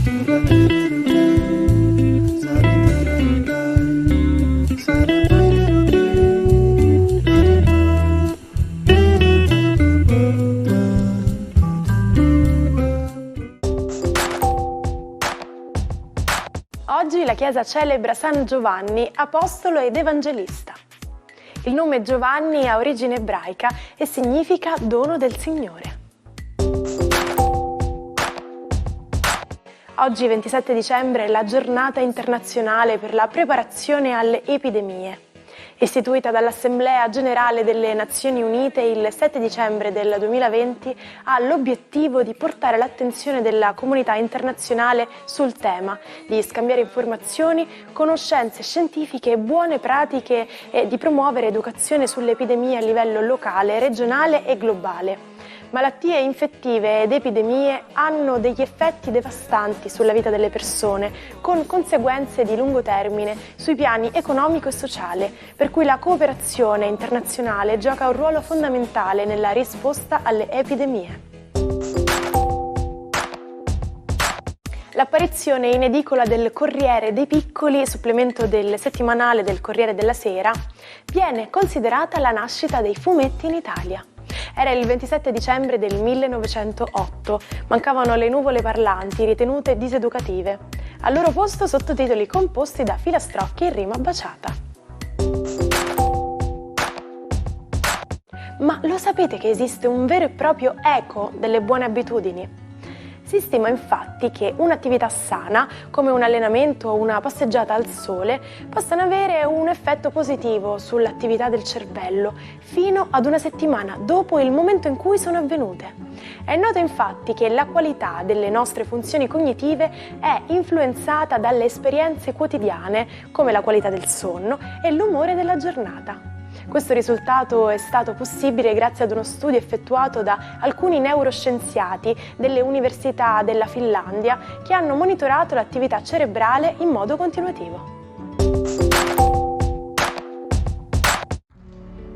Oggi la Chiesa celebra San Giovanni, apostolo ed evangelista. Il nome Giovanni ha origine ebraica e significa dono del Signore. Oggi, 27 dicembre, è la giornata internazionale per la preparazione alle epidemie. Istituita dall'Assemblea Generale delle Nazioni Unite il 7 dicembre del 2020, ha l'obiettivo di portare l'attenzione della comunità internazionale sul tema, di scambiare informazioni, conoscenze scientifiche e buone pratiche e di promuovere educazione sulle epidemie a livello locale, regionale e globale. Malattie infettive ed epidemie hanno degli effetti devastanti sulla vita delle persone, con conseguenze di lungo termine sui piani economico e sociale, per cui la cooperazione internazionale gioca un ruolo fondamentale nella risposta alle epidemie. L'apparizione in edicola del Corriere dei Piccoli, supplemento del settimanale del Corriere della Sera, viene considerata la nascita dei fumetti in Italia. Era il 27 dicembre del 1908, mancavano le nuvole parlanti ritenute diseducative. Al loro posto sottotitoli composti da filastrocchi in rima baciata. Ma lo sapete che esiste un vero e proprio eco delle buone abitudini? Si stima infatti che un'attività sana, come un allenamento o una passeggiata al sole, possano avere un effetto positivo sull'attività del cervello fino ad una settimana dopo il momento in cui sono avvenute. È noto infatti che la qualità delle nostre funzioni cognitive è influenzata dalle esperienze quotidiane, come la qualità del sonno e l'umore della giornata. Questo risultato è stato possibile grazie ad uno studio effettuato da alcuni neuroscienziati delle università della Finlandia che hanno monitorato l'attività cerebrale in modo continuativo.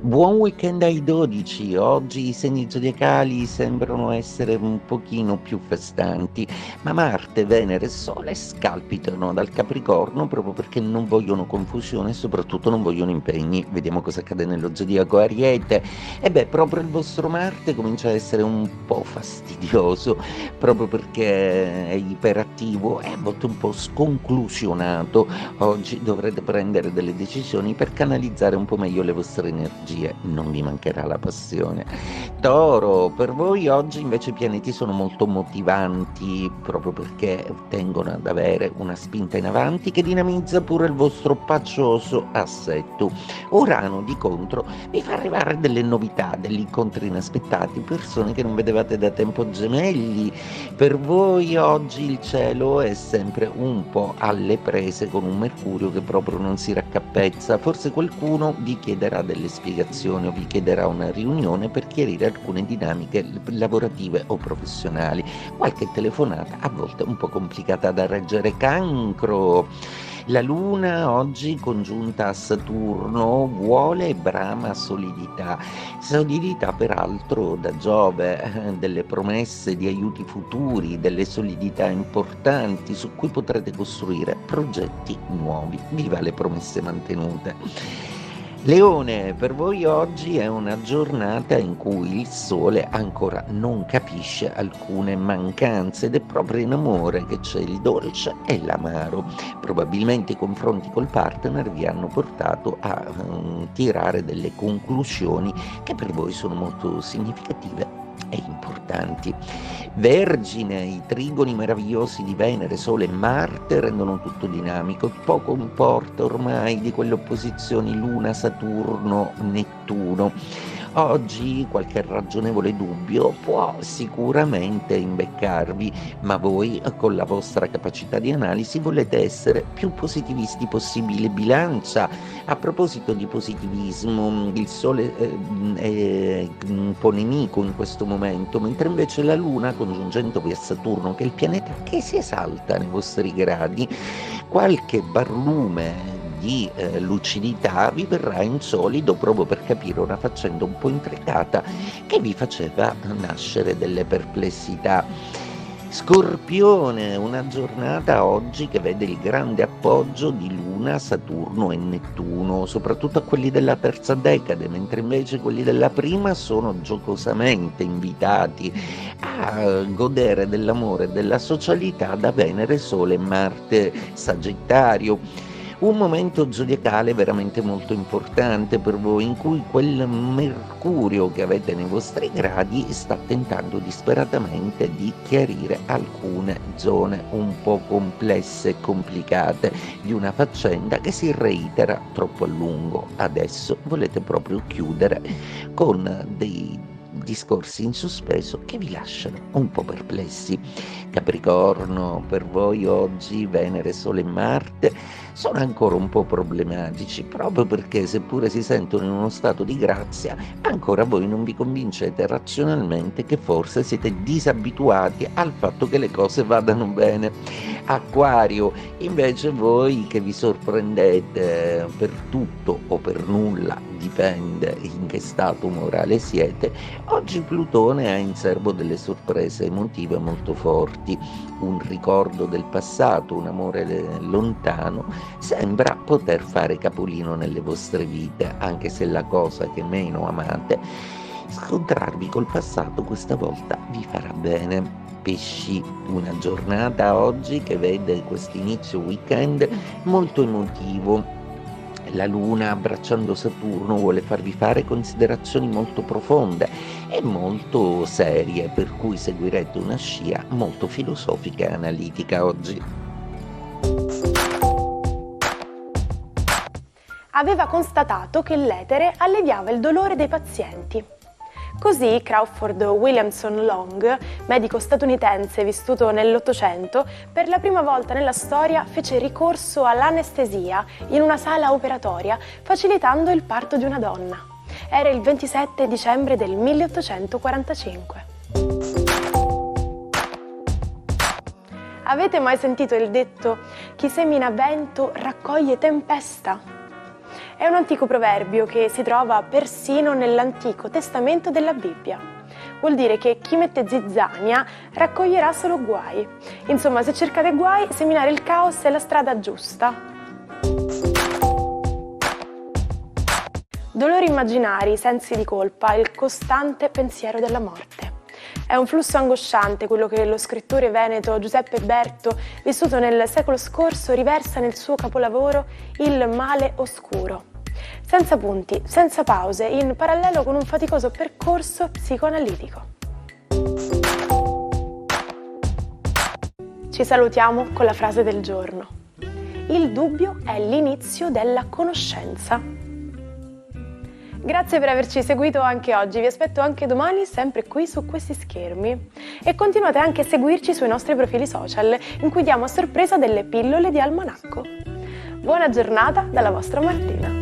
Buon weekend ai 12, oggi i segni zodiacali sembrano essere un pochino più festanti, ma Marte, Venere e Sole scalpitano dal Capricorno proprio perché non vogliono confusione e soprattutto non vogliono impegni. Vediamo cosa accade nello zodiaco Ariete. E beh, proprio il vostro Marte comincia a essere un po' fastidioso, proprio perché è iperattivo e a volte un po' sconclusionato. Oggi dovrete prendere delle decisioni per canalizzare un po' meglio le vostre energie. Non vi mancherà la passione. Toro, per voi oggi invece i pianeti sono molto motivanti proprio perché tengono ad avere una spinta in avanti che dinamizza pure il vostro pacioso assetto. Urano di contro vi fa arrivare delle novità, degli incontri inaspettati, persone che non vedevate da tempo, gemelli. Per voi oggi il cielo è sempre un po' alle prese con un Mercurio che proprio non si raccappezza. Forse qualcuno vi chiederà delle spiegazioni o vi chiederà una riunione per chiarire alcune dinamiche lavorative o professionali. Qualche telefonata a volte un po' complicata da reggere. Cancro. La Luna oggi congiunta a Saturno vuole e brama solidità peraltro da Giove, delle promesse di aiuti futuri, delle solidità importanti su cui potrete costruire progetti nuovi. Viva le promesse mantenute! Leone, per voi oggi è una giornata in cui il Sole ancora non capisce alcune mancanze ed è proprio in amore che c'è il dolce e l'amaro. Probabilmente i confronti col partner vi hanno portato a tirare delle conclusioni che per voi sono molto significative e importanti. Vergine, i trigoni meravigliosi di Venere, Sole e Marte rendono tutto dinamico, poco importa ormai di quelle opposizioni Luna, Saturno, Nettuno. Oggi qualche ragionevole dubbio può sicuramente imbeccarvi, ma voi con la vostra capacità di analisi volete essere più positivisti possibile. Bilancia, a proposito di positivismo, il Sole è un po' nemico in questo momento, mentre invece la Luna, congiungendovi a Saturno, che è il pianeta che si esalta nei vostri gradi, qualche barlume di lucidità vi verrà in solido proprio per capire una faccenda un po' intricata che vi faceva nascere delle perplessità. Scorpione, una giornata oggi che vede il grande appoggio di Luna, Saturno e Nettuno, soprattutto a quelli della terza decade, mentre invece quelli della prima sono giocosamente invitati a godere dell'amore e della socialità da Venere, Sole e Marte, Sagittario. Un momento zodiacale veramente molto importante per voi, in cui quel Mercurio che avete nei vostri gradi sta tentando disperatamente di chiarire alcune zone un po' complesse e complicate di una faccenda che si reitera troppo a lungo. Adesso volete proprio chiudere con dei discorsi in sospeso che vi lasciano un po' perplessi. Capricorno, per voi oggi Venere, Sole e Marte sono ancora un po' problematici, proprio perché seppure si sentono in uno stato di grazia, ancora voi non vi convincete razionalmente che forse siete disabituati al fatto che le cose vadano bene. Acquario, invece voi che vi sorprendete per tutto o per nulla, dipende in che stato morale siete, oggi Plutone ha in serbo delle sorprese emotive molto forti. Un ricordo del passato, un amore lontano, sembra poter fare capolino nelle vostre vite, anche se la cosa che meno amate, scontrarvi col passato questa volta vi farà bene. Pesci, una giornata oggi che vede questo inizio weekend molto emotivo. La Luna, abbracciando Saturno, vuole farvi fare considerazioni molto profonde e molto serie, per cui seguirete una scia molto filosofica e analitica oggi. Aveva constatato che l'etere alleviava il dolore dei pazienti. Così Crawford Williamson Long, medico statunitense vissuto nell'Ottocento, per la prima volta nella storia fece ricorso all'anestesia in una sala operatoria, facilitando il parto di una donna. Era il 27 dicembre del 1845. Avete mai sentito il detto «Chi semina vento raccoglie tempesta»? È un antico proverbio che si trova persino nell'Antico Testamento della Bibbia. Vuol dire che chi mette zizzania raccoglierà solo guai. Insomma, se cercate guai, seminare il caos è la strada giusta. Dolori immaginari, sensi di colpa, il costante pensiero della morte. È un flusso angosciante quello che lo scrittore veneto Giuseppe Berto, vissuto nel secolo scorso, riversa nel suo capolavoro Il male oscuro. Senza punti, senza pause, in parallelo con un faticoso percorso psicoanalitico. Ci salutiamo con la frase del giorno. Il dubbio è l'inizio della conoscenza. Grazie per averci seguito anche oggi, vi aspetto anche domani sempre qui su questi schermi e continuate anche a seguirci sui nostri profili social in cui diamo a sorpresa delle pillole di almanacco. Buona giornata dalla vostra Martina!